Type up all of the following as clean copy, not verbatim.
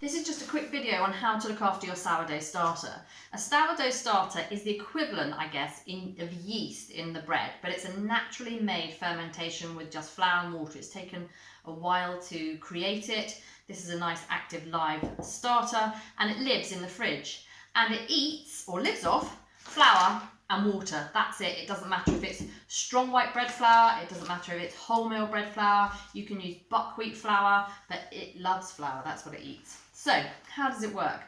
This is just a quick video on how to look after your sourdough starter. A sourdough starter is the equivalent, I guess, of yeast in the bread, but it's a naturally made fermentation with just flour and water. It's taken a while to create it. This is a nice active live starter and it lives in the fridge. And it eats or lives off flour and water. That's it. It doesn't matter if it's strong white bread flour, it doesn't matter if it's wholemeal bread flour, you can use buckwheat flour, but it loves flour, that's what it eats. So, how does it work?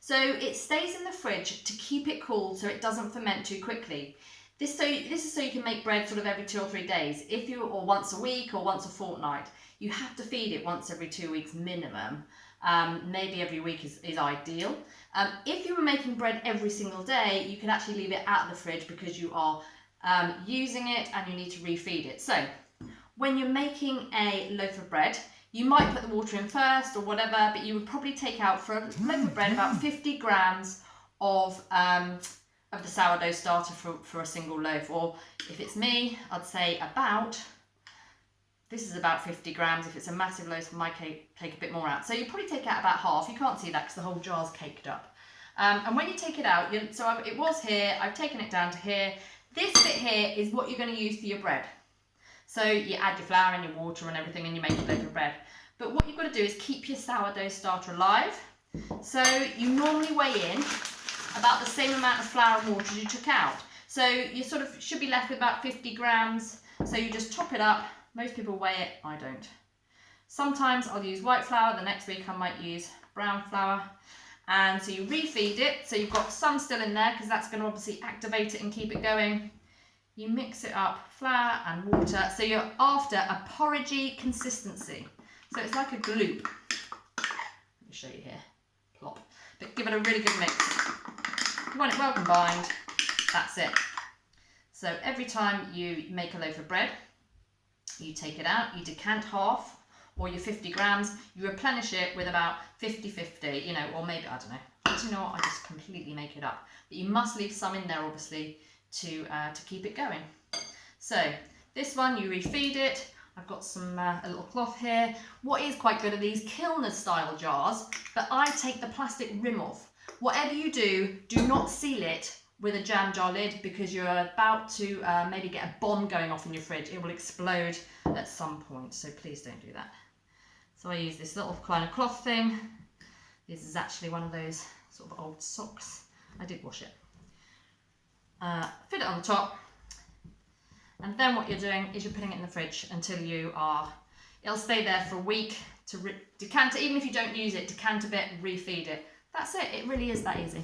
So it stays in the fridge to keep it cool so it doesn't ferment too quickly. This is so you can make bread sort of every 2 or 3 days, or once a week or once a fortnight. You have to feed it once every 2 weeks minimum. Maybe every week is ideal. If you were making bread every single day, you could actually leave it out of the fridge because you are using it and you need to refeed it. So when you're making a loaf of bread, you might put the water in first or whatever, but you would probably take out for a loaf of bread about 50 grams of the sourdough starter for a single loaf. Or if it's me, I'd say this is about 50 grams. If it's a massive loaf, I might take a bit more out. So you probably take out about half. You can't see that because the whole jar's caked up. And when you take it out, it was here, I've taken it down to here. This bit here is what you're going to use for your bread. So you add your flour and your water and everything and you make a loaf of bread. But what you've got to do is keep your sourdough starter alive. So you normally weigh in about the same amount of flour and water as you took out. So you sort of should be left with about 50 grams. So you just top it up. Most people weigh it, I don't. Sometimes I'll use white flour, the next week I might use brown flour. And so you refeed it, so you've got some still in there because that's going to obviously activate it and keep it going. You mix it up, flour and water, so you're after a porridgey consistency. So it's like a gloop. Let me show you here, plop. But give it a really good mix. You want it well combined, that's it. So every time you make a loaf of bread, you take it out, you decant half, or your 50 grams, you replenish it with about 50-50, or maybe, I don't know. Do you know what, I just completely make it up. But you must leave some in there, obviously, to keep it going. So, this one, you refeed it. I've got a little cloth here. What is quite good are these Kilner style jars, but I take the plastic rim off. Whatever you do, do not seal it with a jam jar lid because you're about to maybe get a bomb going off in your fridge. It will explode at some point, so please don't do that. So I use this little kind of cloth thing. This is actually one of those sort of old socks. I did wash it. Fit it on the top. And then what you're doing is you're putting it in the fridge until it'll stay there for a week to decant it. Even if you don't use it, decant a bit and refeed it. That's it. It really is that easy.